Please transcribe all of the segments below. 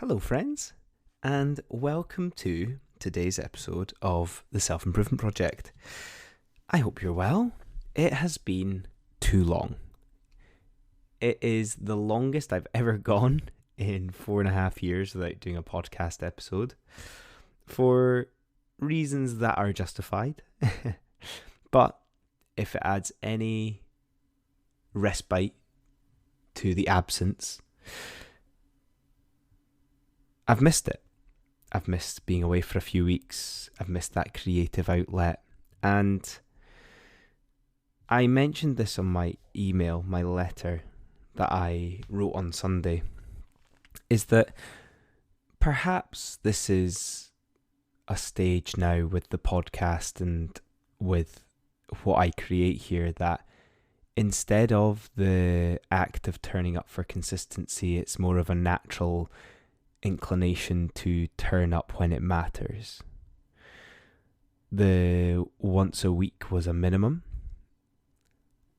Hello, friends, and welcome to today's episode of the Self-Improvement Project. I hope you're well. It has been too long. It is the longest I've ever gone in 4.5 years without doing a podcast episode, for reasons that are justified. But if it adds any respite to the absence, I've missed it. I've missed being away for a few weeks. I've missed that creative outlet. And I mentioned this on my email, my letter that I wrote on Sunday, is that perhaps this is a stage now with the podcast and with what I create here, that instead of the act of turning up for consistency, it's more of a natural inclination to turn up when it matters. The once a week was a minimum,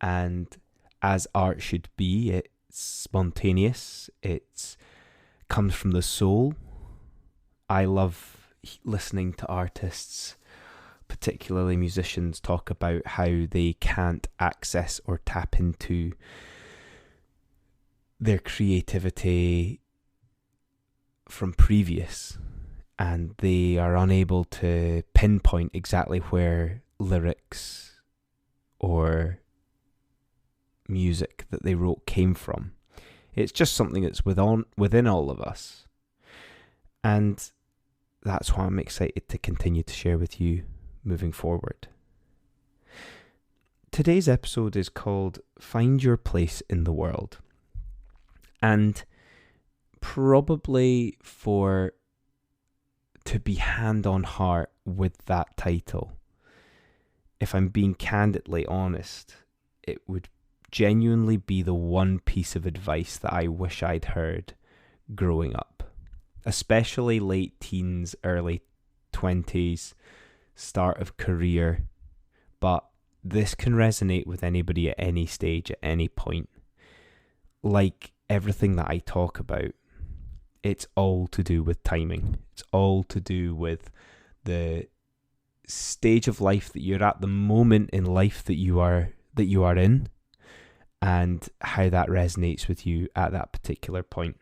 and as art should be, it's spontaneous, it comes from the soul. I love listening to artists, particularly musicians, talk about how they can't access or tap into their creativity from previous, and they are unable to pinpoint exactly where lyrics or music that they wrote came from. It's just something that's within all of us, and that's why I'm excited to continue to share with you moving forward. Today's episode is called Find Your Place in the World, and probably to be hand on heart with that title, if I'm being candidly honest, it would genuinely be the one piece of advice that I wish I'd heard growing up, especially late teens, early 20s, start of career. But this can resonate with anybody at any stage, at any point. Like everything that I talk about, it's all to do with timing. It's all to do with the stage of life that you're at, the moment in life that you are in, and how that resonates with you at that particular point.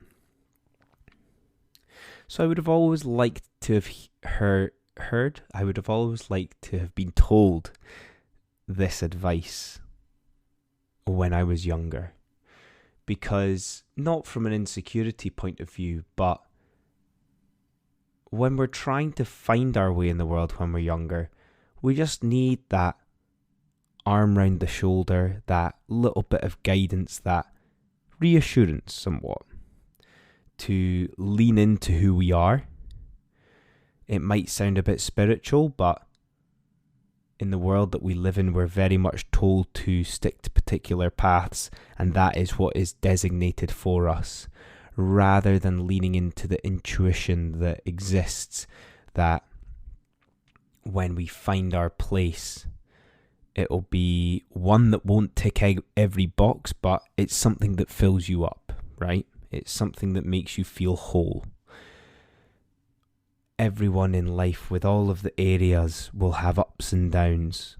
So I would have always liked to have heard. I would have always liked to have been told this advice when I was younger. Because, not from an insecurity point of view, but when we're trying to find our way in the world when we're younger, we just need that arm round the shoulder, that little bit of guidance, that reassurance somewhat, to lean into who we are. It might sound a bit spiritual, but in the world that we live in, we're very much told to stick to particular paths, and that is what is designated for us, rather than leaning into the intuition that exists, that when we find our place, it'll be one that won't tick every box, but it's something that fills you up, right? It's something that makes you feel whole. Everyone in life, with all of the areas, will have ups and downs.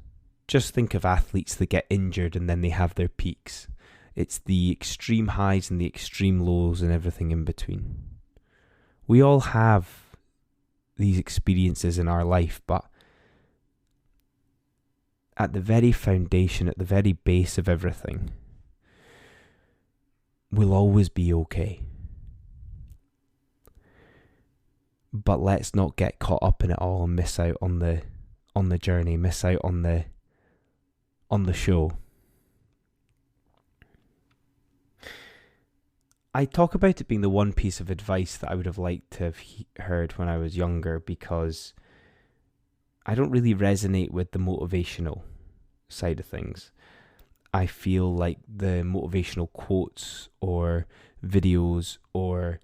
Just think of athletes that get injured and then they have their peaks. It's the extreme highs and the extreme lows and everything in between. We all have these experiences in our life, but at the very foundation, at the very base of everything, we'll always be okay. But let's not get caught up in it all and miss out on the journey, miss out on the show. I talk about it being the one piece of advice that I would have liked to have heard when I was younger, because I don't really resonate with the motivational side of things. I feel like the motivational quotes or videos or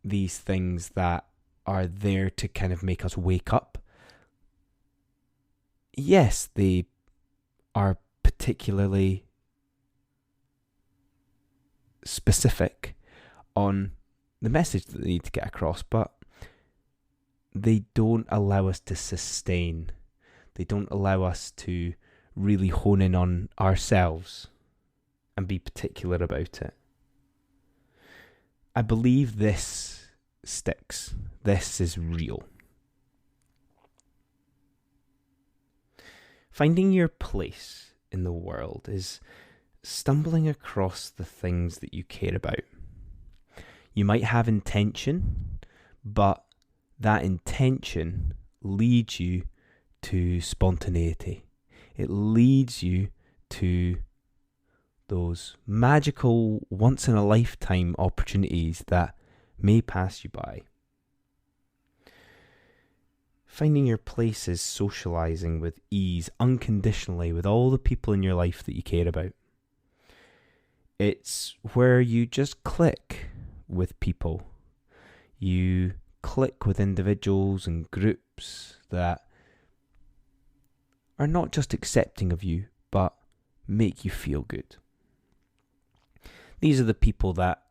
these things that are there to kind of make us wake up, yes, they are particularly specific on the message that they need to get across, but they don't allow us to sustain. They don't allow us to really hone in on ourselves and be particular about it. I believe this sticks. This is real. Finding your place in the world is stumbling across the things that you care about. You might have intention, but that intention leads you to spontaneity. It leads you to those magical, once-in-a-lifetime opportunities that may pass you by. Finding your place is socialising with ease, unconditionally, with all the people in your life that you care about. It's where you just click with people. You click with individuals and groups that are not just accepting of you, but make you feel good. These are the people that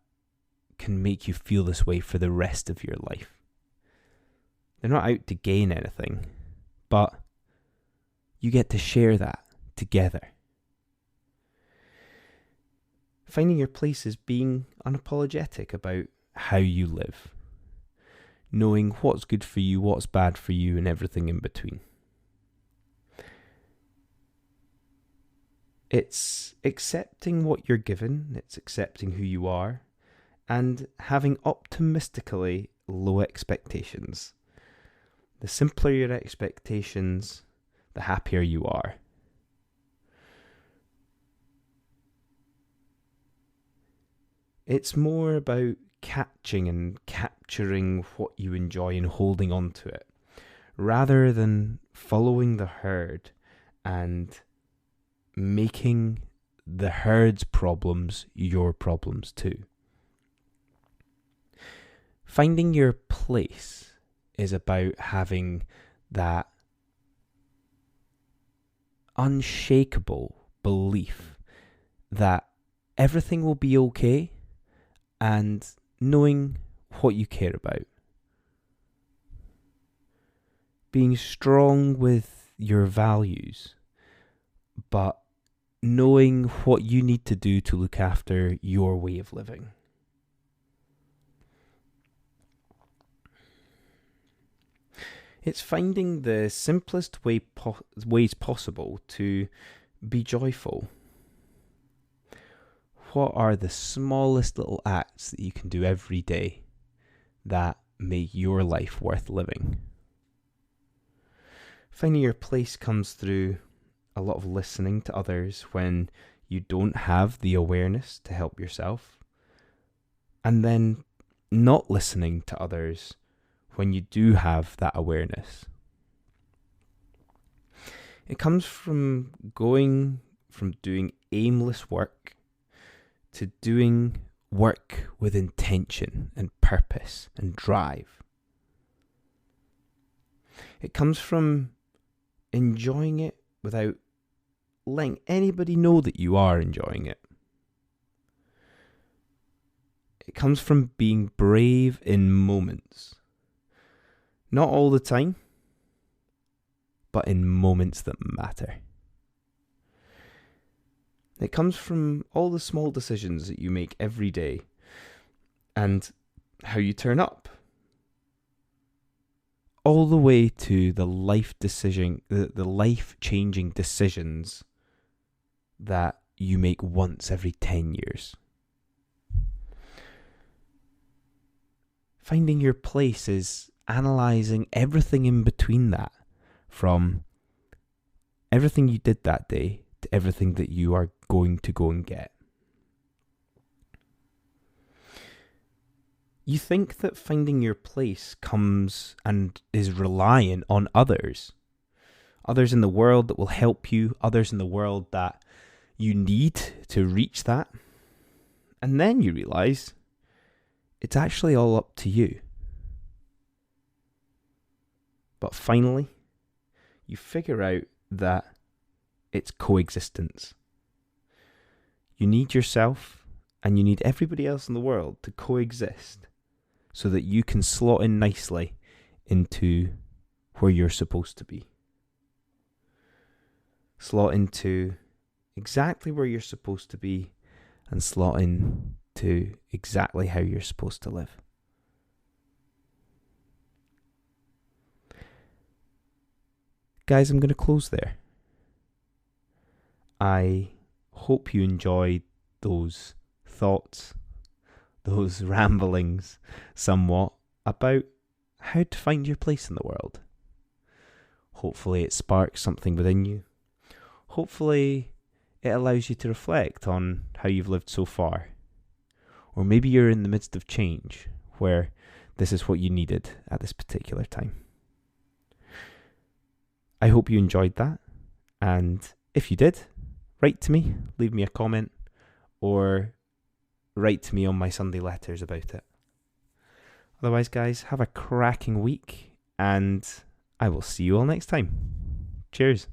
can make you feel this way for the rest of your life. They're not out to gain anything, but you get to share that together. Finding your place is being unapologetic about how you live, knowing what's good for you, what's bad for you, and everything in between. It's accepting what you're given, it's accepting who you are, and having optimistically low expectations. The simpler your expectations, the happier you are. It's more about catching and capturing what you enjoy and holding on to it, rather than following the herd and making the herd's problems your problems too. Finding your place is about having that unshakable belief that everything will be okay and knowing what you care about. Being strong with your values, but knowing what you need to do to look after your way of living. It's finding the simplest ways possible to be joyful. What are the smallest little acts that you can do every day that make your life worth living? Finding your place comes through a lot of listening to others when you don't have the awareness to help yourself, and then not listening to others when you do have that awareness. It comes from going from doing aimless work to doing work with intention and purpose and drive. It comes from enjoying it without letting anybody know that you are enjoying it. It comes from being brave in moments. Not all the time, but in moments that matter. It comes from all the small decisions that you make every day and how you turn up. All the way to the life-changing decisions that you make once every 10 years. Finding your place is analysing everything in between that, from everything you did that day to everything that you are going to go and get. You think that finding your place comes and is reliant on others. Others in the world that will help you, others in the world that you need to reach that. And then you realise it's actually all up to you. But finally, you figure out that it's coexistence. You need yourself and you need everybody else in the world to coexist so that you can slot in nicely into where you're supposed to be. Slot into exactly where you're supposed to be and slot in to exactly how you're supposed to live. Guys, I'm going to close there. I hope you enjoyed those thoughts, those ramblings somewhat about how to find your place in the world. Hopefully it sparks something within you. Hopefully it allows you to reflect on how you've lived so far. Or maybe you're in the midst of change where this is what you needed at this particular time. I hope you enjoyed that. And if you did, write to me, leave me a comment, or write to me on my Sunday letters about it. Otherwise, guys, have a cracking week, and I will see you all next time. Cheers.